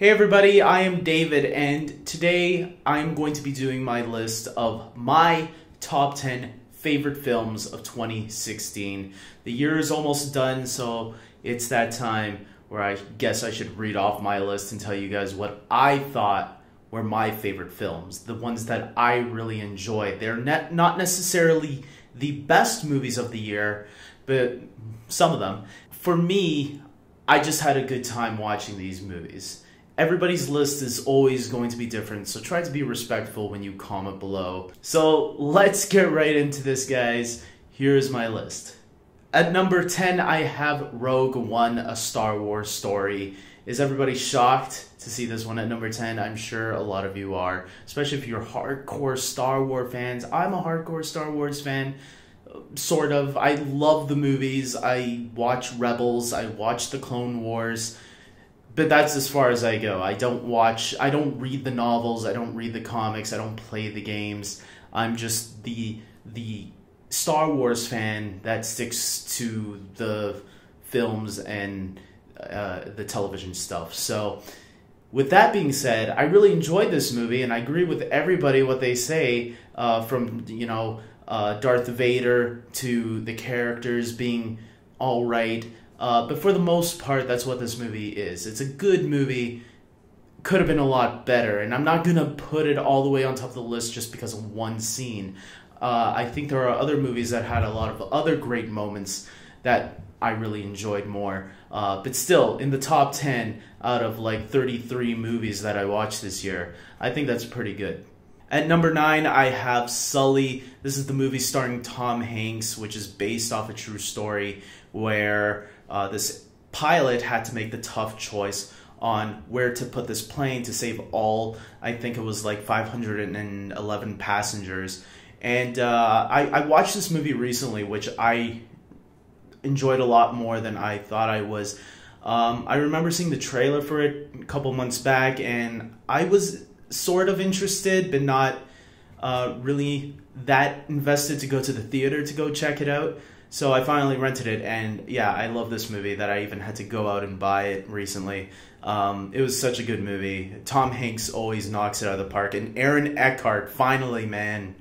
Hey everybody, I am David, and today I'm going to be doing my list of my top 10 favorite films of 2016. The year is almost done, so it's that time where I guess I should read off my list and tell you guys what I thought were my favorite films, the ones that I really enjoyed. They're not necessarily the best movies of the year, but some of them. For me, I just had a good time watching these movies. Everybody's list is always going to be different, so try to be respectful when you comment below. So let's get right into this, guys. Here's my list. At number 10, I have Rogue One, A Star Wars Story. Is everybody shocked to see this one at number 10? I'm sure a lot of you are, especially if you're hardcore Star Wars fans. I'm a hardcore Star Wars fan, sort of. I love the movies. I watch Rebels. I watch the Clone Wars. But that's as far as I go. I don't read the novels, I don't read the comics, I don't play the games. I'm just the Star Wars fan that sticks to the films and the television stuff. So with that being said, I really enjoyed this movie, and I agree with everybody what they say, from Darth Vader to the characters being all right. But for the most part, that's what this movie is. It's a good movie. Could have been a lot better. And I'm not going to put it all the way on top of the list just because of one scene. I think there are other movies that had a lot of other great moments that I really enjoyed more. But still, in the top 10 out of like 33 movies that I watched this year, I think that's pretty good. At number 9, I have Sully. This is the movie starring Tom Hanks, which is based off a true story where this pilot had to make the tough choice on where to put this plane to save all, I think it was like 511 passengers. And I watched this movie recently, which I enjoyed a lot more than I thought I was. I remember seeing the trailer for it a couple months back, and I was sort of interested, but not really that invested to go to the theater to go check it out. So I finally rented it, and yeah, I love this movie that I even had to go out and buy it recently. It was such a good movie. Tom Hanks always knocks it out of the park, and Aaron Eckhart, finally, man,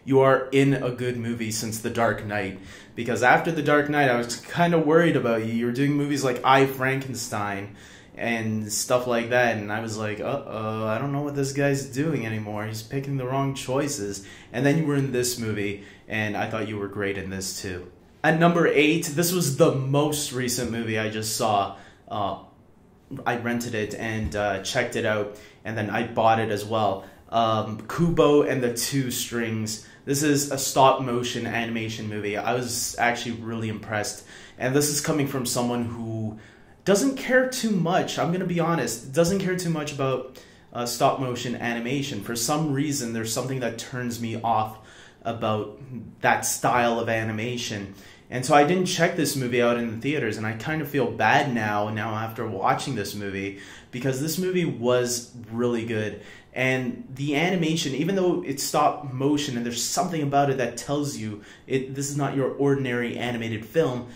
you are in a good movie since The Dark Knight. Because after The Dark Knight, I was kind of worried about you. You were doing movies like I, Frankenstein and stuff like that, and I was like, uh-oh, I don't know what this guy's doing anymore. He's picking the wrong choices. And then you were in this movie, and I thought you were great in this too. At number 8, this was the most recent movie I just saw. I rented it and checked it out, and then I bought it as well. Kubo and the Two Strings. This is a stop-motion animation movie. I was actually really impressed, and this is coming from someone who doesn't care too much, I'm going to be honest, doesn't care too much about stop-motion animation. For some reason, there's something that turns me off about that style of animation. And so I didn't check this movie out in the theaters, and I kind of feel bad now after watching this movie, because this movie was really good. And the animation, even though it's stop motion and there's something about it that tells you this is not your ordinary animated film,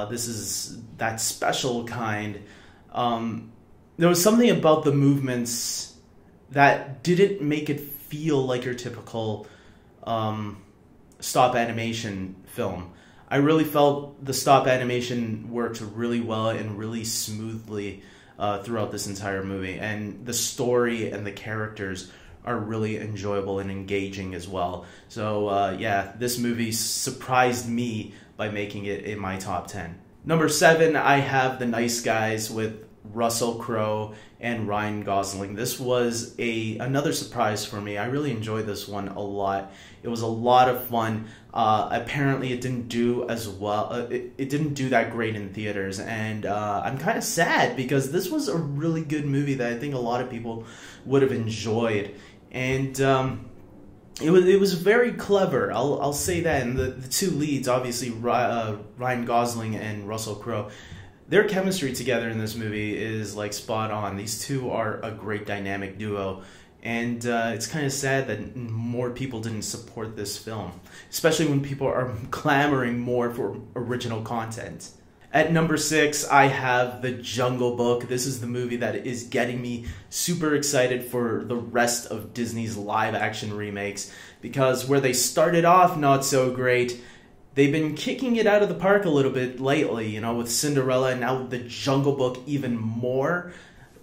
this is that special kind. There was something about the movements that didn't make it feel like your typical stop animation film. I really felt the stop animation worked really well and really smoothly throughout this entire movie. And the story and the characters are really enjoyable and engaging as well. So yeah, this movie surprised me by making it in my top 10. Number 7, I have The Nice Guys with Russell Crowe and Ryan Gosling. This was another surprise for me. I really enjoyed this one a lot. It was a lot of fun. Apparently it didn't do as well. It didn't do that great in theaters, and I'm kind of sad because this was a really good movie that I think a lot of people would have enjoyed. And it was very clever, I'll say that. And the two leads, obviously Ryan Gosling and Russell Crowe, their chemistry together in this movie is like spot on. These two are a great dynamic duo, and it's kind of sad that more people didn't support this film, especially when people are clamoring more for original content. At number 6, I have The Jungle Book. This is the movie that is getting me super excited for the rest of Disney's live-action remakes, because where they started off not so great, they've been kicking it out of the park a little bit lately, you know, with Cinderella and now The Jungle Book even more.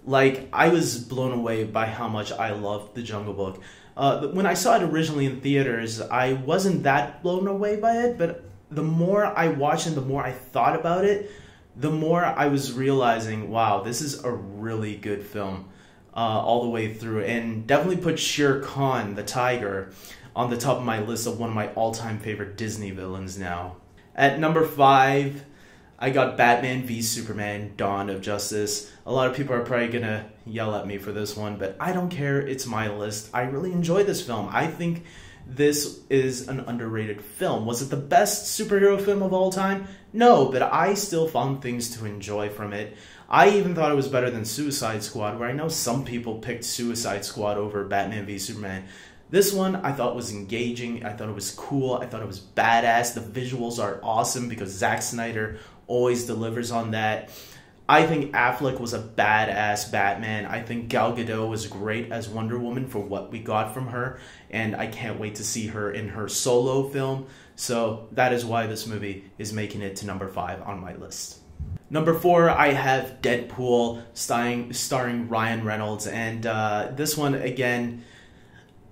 Like, I was blown away by how much I loved The Jungle Book. When I saw it originally in theaters, I wasn't that blown away by it, but the more I watched and the more I thought about it, the more I was realizing, wow, this is a really good film all the way through. And definitely put Shere Khan, the tiger, on the top of my list of one of my all-time favorite Disney villains now. At number 5, I got Batman v Superman: Dawn of Justice. A lot of people are probably gonna yell at me for this one, but I don't care, it's my list. I really enjoyed this film. I think this is an underrated film. Was it the best superhero film of all time? No, but I still found things to enjoy from it. I even thought it was better than Suicide Squad, where I know some people picked Suicide Squad over Batman v Superman. This one I thought was engaging, I thought it was cool, I thought it was badass. The visuals are awesome because Zack Snyder always delivers on that. I think Affleck was a badass Batman. I think Gal Gadot was great as Wonder Woman for what we got from her, and I can't wait to see her in her solo film. So that is why this movie is making it to number 5 on my list. Number 4, I have Deadpool, starring Ryan Reynolds, and this one, again,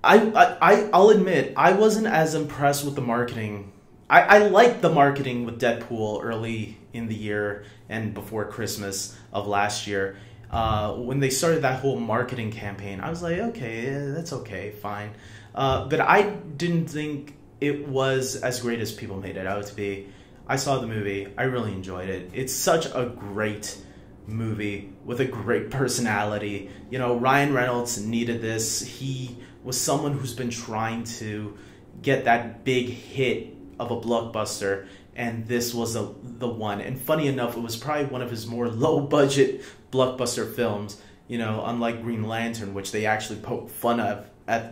I'll admit, I wasn't as impressed with the marketing. I liked the marketing with Deadpool early in the year and before Christmas of last year. When they started that whole marketing campaign, I was like, okay, that's okay, fine. But I didn't think it was as great as people made it out to be. I saw the movie. I really enjoyed it. It's such a great movie with a great personality. You know, Ryan Reynolds needed this. He was someone who's been trying to get that big hit of a blockbuster, and this was the one. And funny enough, it was probably one of his more low-budget blockbuster films, you know, unlike Green Lantern, which they actually poke fun of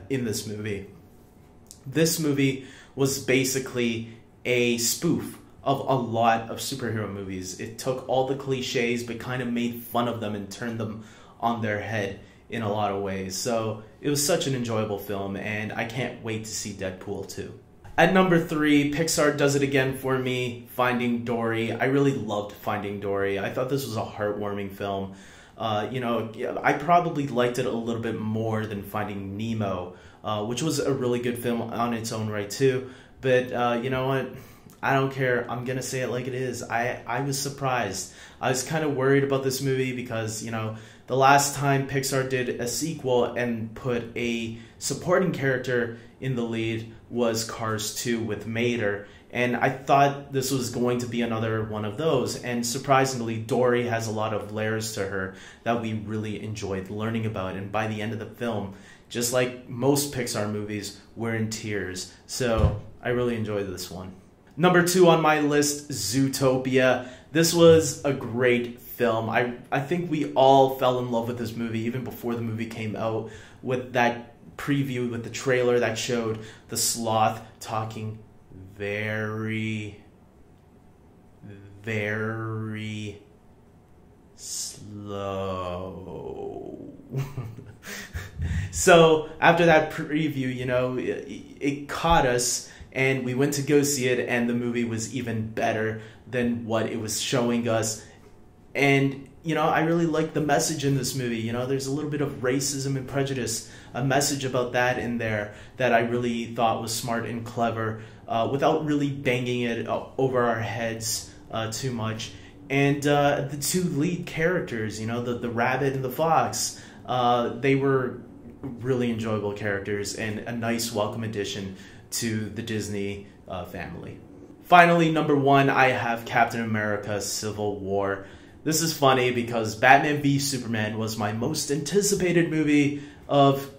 in this movie. This movie was basically a spoof of a lot of superhero movies. It took all the cliches but kind of made fun of them and turned them on their head in a lot of ways. So it was such an enjoyable film, and I can't wait to see Deadpool 2. At number 3, Pixar does it again for me, Finding Dory. I really loved Finding Dory. I thought this was a heartwarming film. You know, I probably liked it a little bit more than Finding Nemo, which was a really good film on its own right too. But you know what? I don't care. I'm going to say it like it is. I was surprised. I was kind of worried about this movie because, you know, the last time Pixar did a sequel and put a supporting character in the lead was Cars 2 with Mater. And I thought this was going to be another one of those. And surprisingly, Dory has a lot of layers to her that we really enjoyed learning about. And by the end of the film, just like most Pixar movies, we're in tears. So I really enjoyed this one. Number 2 on my list, Zootopia. This was a great film. I think we all fell in love with this movie even before the movie came out, with that preview, with the trailer that showed the sloth talking very, very slow. So after that preview, you know, it caught us, and we went to go see it, and the movie was even better than what it was showing us. And, you know, I really like the message in this movie. You know, there's a little bit of racism and prejudice, a message about that in there that I really thought was smart and clever, without really banging it over our heads too much. And the 2 lead characters, you know, the rabbit and the fox, they were really enjoyable characters and a nice welcome addition to the Disney family. Finally, number 1, I have Captain America: Civil War. This is funny because Batman v Superman was my most anticipated movie of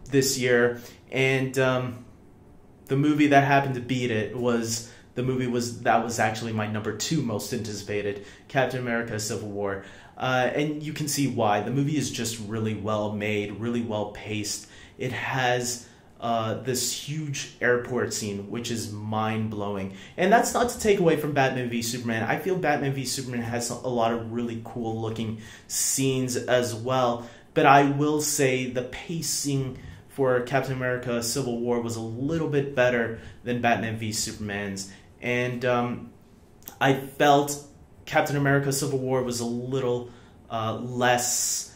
this year, and the movie that happened to beat it was that was actually my number 2 most anticipated, Captain America: Civil War. And you can see why. The movie is just really well made, really well paced. It has this huge airport scene, which is mind-blowing. And that's not to take away from Batman v Superman. I feel Batman v Superman has a lot of really cool-looking scenes as well. But I will say the pacing for Captain America Civil War was a little bit better than Batman v Superman's. And I felt Captain America Civil War was a little less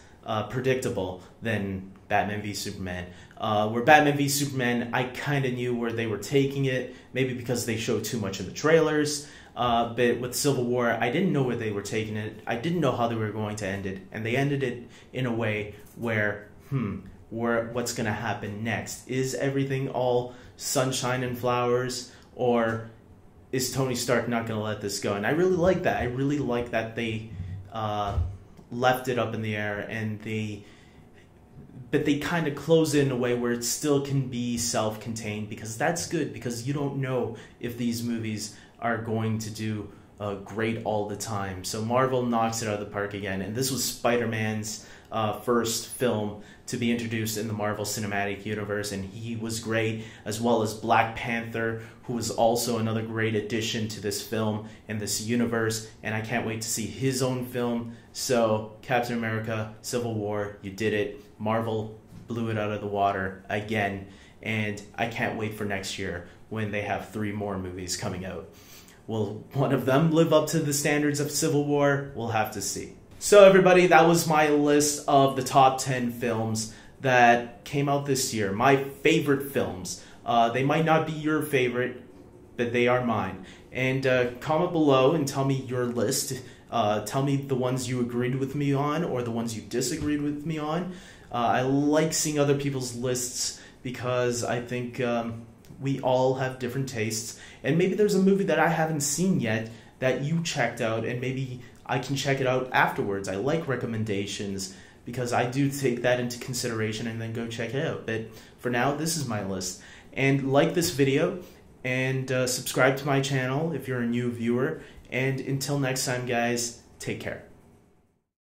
predictable than Batman v Superman. Where Batman v Superman, I kind of knew where they were taking it, maybe because they showed too much in the trailers. But with Civil War, I didn't know where they were taking it. I didn't know how they were going to end it. And they ended it in a way where, what's going to happen next? Is everything all sunshine and flowers? Or is Tony Stark not going to let this go? And I really like that. I really like that they left it up in the air, and but they kind of close it in a way where it still can be self-contained, because that's good, because you don't know if these movies are going to do great all the time. So Marvel knocks it out of the park again, and this was Spider-Man's first film to be introduced in the Marvel Cinematic Universe, and he was great, as well as Black Panther, who was also another great addition to this film and this universe, and I can't wait to see his own film. So Captain America Civil War, you did it. Marvel blew it out of the water again, and I can't wait for next year when they have 3 more movies coming out. Will one of them live up to the standards of Civil War? We'll have to see. So everybody, that was my list of the top 10 films that came out this year. My favorite films. They might not be your favorite, but they are mine. And comment below and tell me your list. Tell me the ones you agreed with me on or the ones you disagreed with me on. I like seeing other people's lists because I think we all have different tastes. And maybe there's a movie that I haven't seen yet that you checked out, and maybe I can check it out afterwards. I like recommendations because I do take that into consideration and then go check it out. But for now, this is my list. And like this video and subscribe to my channel if you're a new viewer. And until next time, guys, take care.